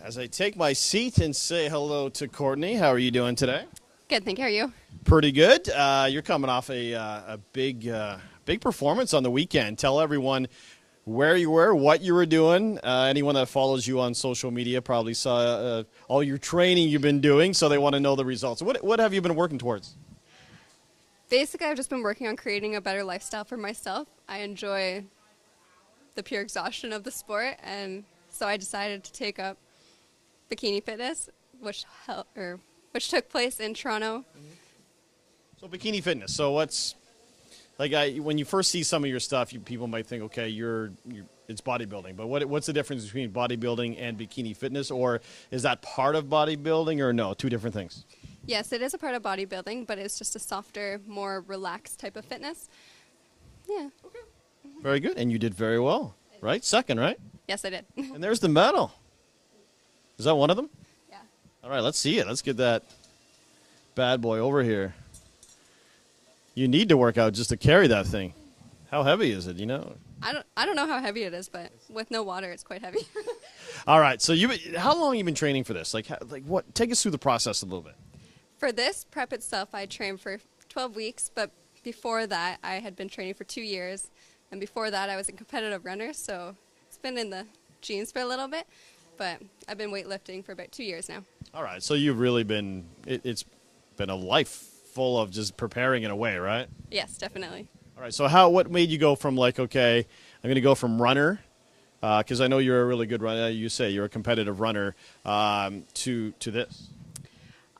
As I take my seat and say hello to Courtney, how are you doing today? Good, thank you. How are you? Pretty good. You're coming off a big performance on the weekend. Tell everyone where you were, what you were doing. Anyone that follows you on social media probably saw all your training you've been doing, so they want to know the results. What have you been working towards? Basically, I've just been working on creating a better lifestyle for myself. I enjoy the pure exhaustion of the sport, and so I decided to take up bikini fitness, which took place in Toronto. So bikini fitness. So what's when you first see some of your stuff, people might think, okay, it's bodybuilding. But what's the difference between bodybuilding and bikini fitness, or is that part of bodybuilding, or no, two different things? Yes, it is a part of bodybuilding, but it's just a softer, more relaxed type of fitness. Yeah. Okay. Very good, and you did very well, right? Second, right? Yes, I did. And there's the medal. Is that one of them? Yeah. All right, let's see it. Let's get that bad boy over here. You need to work out just to carry that thing. How heavy is it, you know? I don't know how heavy it is, but with no water, it's quite heavy. All right, so how long have you been training for this? What? Take us through the process a little bit. For this prep itself, I trained for 12 weeks, but before that, I had been training for 2 years. And before that, I was a competitive runner, so it's been in the genes for a little bit. But I've been weightlifting for about 2 years now. All right, so you've really been, it's been a life full of just preparing in a way, right? Yes, definitely. All right, so what made you go from okay, I'm going to go from runner, because I know you're a really good runner, you say you're a competitive runner, to this?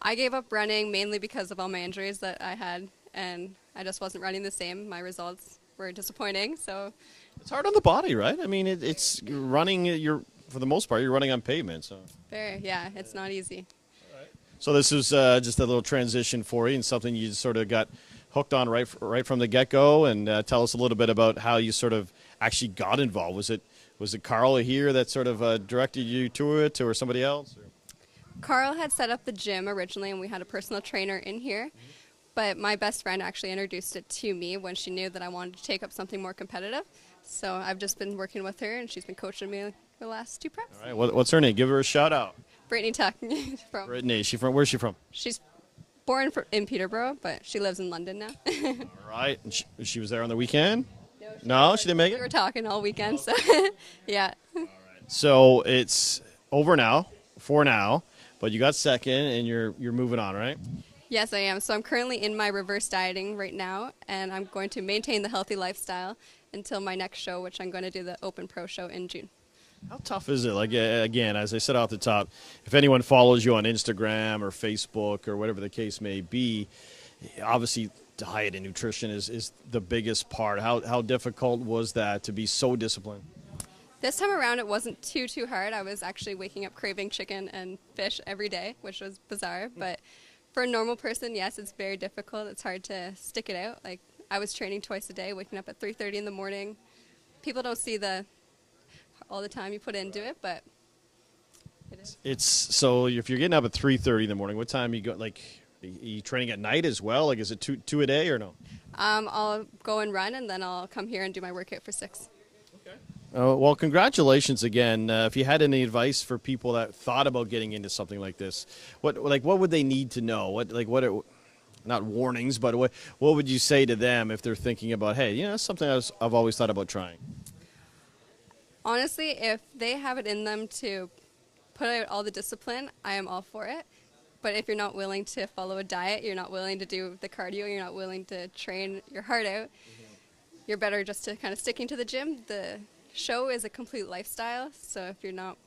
I gave up running mainly because of all my injuries that I had, and I just wasn't running the same. My results were disappointing, so. It's hard on the body, right? I mean, it's running, for the most part, you're running on pavement, so. Yeah, it's not easy. All right. So this is just a little transition for you and something you sort of got hooked on right from the get-go, and tell us a little bit about how you sort of actually got involved. Was it Carl here that sort of directed you to it, or somebody else? Or? Carl had set up the gym originally, and we had a personal trainer in here. But my best friend actually introduced it to me when she knew that I wanted to take up something more competitive. So I've just been working with her, and she's been coaching me the last 2 preps. All right, what's her name? Give her a shout out. Brittany Tuck. Brittany, where's she from? She's born in Peterborough, but she lives in London now. All right, and she was there on the weekend? No, she didn't make it? We were talking all weekend, so yeah. All right. So it's over now, for now, but you got second, and you're moving on, right? Yes, I am. So I'm currently in my reverse dieting right now, and I'm going to maintain the healthy lifestyle until my next show, which I'm going to do the Open Pro show in June. How tough is it? Again, as I said off the top, if anyone follows you on Instagram or Facebook or whatever the case may be, obviously diet and nutrition is the biggest part. How difficult was that to be so disciplined? This time around, it wasn't too hard. I was actually waking up craving chicken and fish every day, which was bizarre. But for a normal person, yes, it's very difficult. It's hard to stick it out. Like, I was training twice a day, waking up at 3:30 in the morning. People don't see all the time you put into it, but it is. So if you're getting up at 3:30 in the morning, what time you go? Are you training at night as well? Is it two a day or no? I'll go and run, and then I'll come here and do my workout for 6. Okay. Well, congratulations again. If you had any advice for people that thought about getting into something like this, what would they need to know? Not warnings, but what would you say to them if they're thinking about, hey, that's something I've always thought about trying? Honestly, if they have it in them to put out all the discipline, I am all for it. But if you're not willing to follow a diet, you're not willing to do the cardio, you're not willing to train your heart out, you're better just to kind of sticking to the gym. The show is a complete lifestyle, so if you're not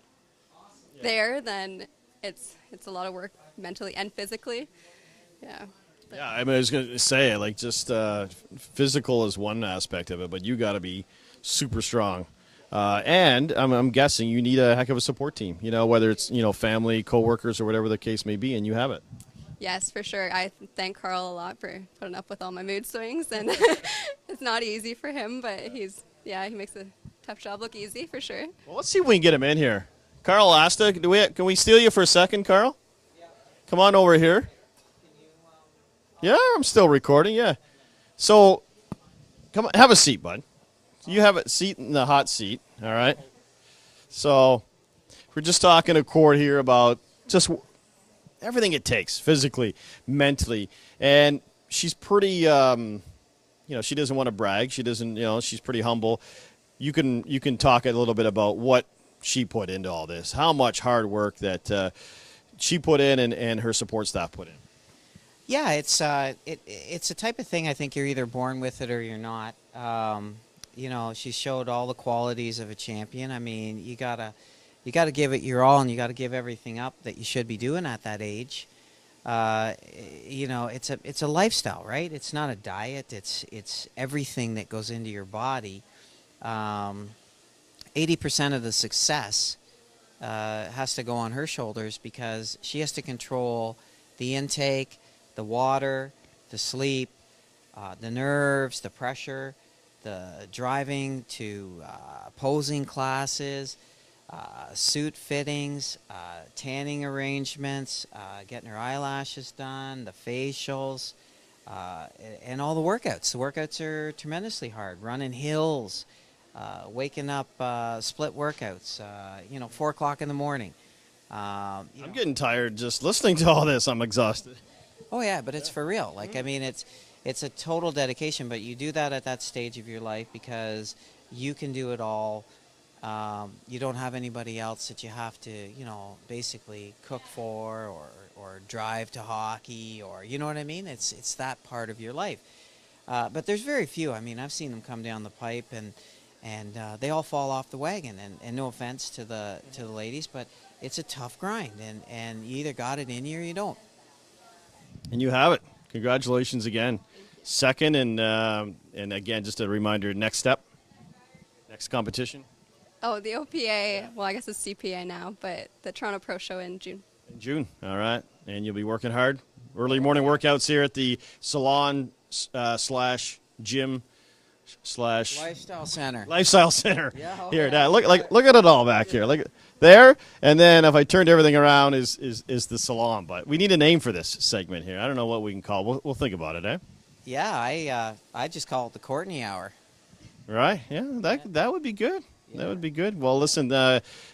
there, then it's a lot of work mentally and physically. Yeah. Yeah, I was going to say, just physical is one aspect of it, but you got to be super strong. And I'm guessing you need a heck of a support team, whether it's, family, coworkers, or whatever the case may be, and you have it. Yes, for sure. I thank Carl a lot for putting up with all my mood swings, and it's not easy for him, but he makes a tough job look easy for sure. Well, let's see if we can get him in here. Carl Asta, can we steal you for a second, Carl? Yeah. Come on over here. Yeah, I'm still recording, yeah. So, come on, have a seat, bud. You have a seat in the hot seat, all right? So, We're just talking to Court here about just everything it takes physically, mentally, and she's pretty. She doesn't want to brag. She doesn't. She's pretty humble. You can talk a little bit about what she put into all this, how much hard work that she put in and her support staff put in. Yeah, it's a type of thing I think you're either born with it or you're not. She showed all the qualities of a champion. I mean, you gotta give it your all, and you gotta give everything up that you should be doing at that age. It's a lifestyle, right? It's not a diet. It's everything that goes into your body. 80% of the success has to go on her shoulders because she has to control the intake, the water, the sleep, the nerves, the pressure, the driving to posing classes, suit fittings, tanning arrangements, getting her eyelashes done, the facials, and all the workouts. The workouts are tremendously hard. Running hills, waking up, split workouts, 4 o'clock in the morning. I'm getting tired just listening to all this. I'm exhausted. Oh yeah, but it's for real. I mean, it's a total dedication, but you do that at that stage of your life because you can do it all. You don't have anybody else that you have to, basically cook for or drive to hockey or, you know what I mean? It's that part of your life. But there's very few. I mean, I've seen them come down the pipe and they all fall off the wagon. And no offense to the ladies, but it's a tough grind, and you either got it in you or you don't. And you have it. Congratulations again. Second, and again, just a reminder, next competition. Oh, the OPA, well, I guess it's CPA now, but the Toronto Pro Show in June. In June, all right. And you'll be working hard. Early morning workouts here at the salon / gym / Lifestyle Center. Lifestyle Center. Yeah, here, yeah. look at it all back here. Look there, and then if I turned everything around is the salon. But we need a name for this segment here. I don't know what we can call it. We'll think about it, eh? Yeah, I just call it the Courtney Hour. Right? Yeah, that would be good. Yeah. That would be good. Well, listen,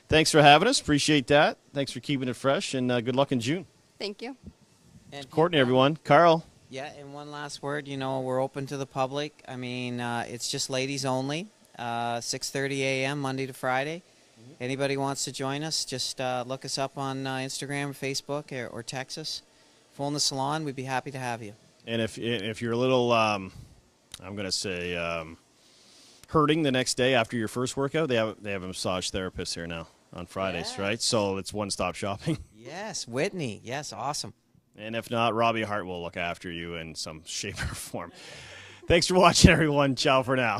thanks for having us. Appreciate that. Thanks for keeping it fresh, and good luck in June. Thank you. And Courtney, everyone. Carl. Yeah, and one last word. We're open to the public. I mean, it's just ladies only. 6:30 a.m. Monday to Friday. Mm-hmm. Anybody wants to join us, just look us up on Instagram, Facebook, or text us. Phone the salon. We'd be happy to have you. And if you're a little, I'm going to say, hurting the next day after your first workout, they have a massage therapist here now on Fridays, yes. Right? So it's one-stop shopping. Yes, Whitney. Yes, awesome. And if not, Robbie Hart will look after you in some shape or form. Thanks for watching, everyone. Ciao for now.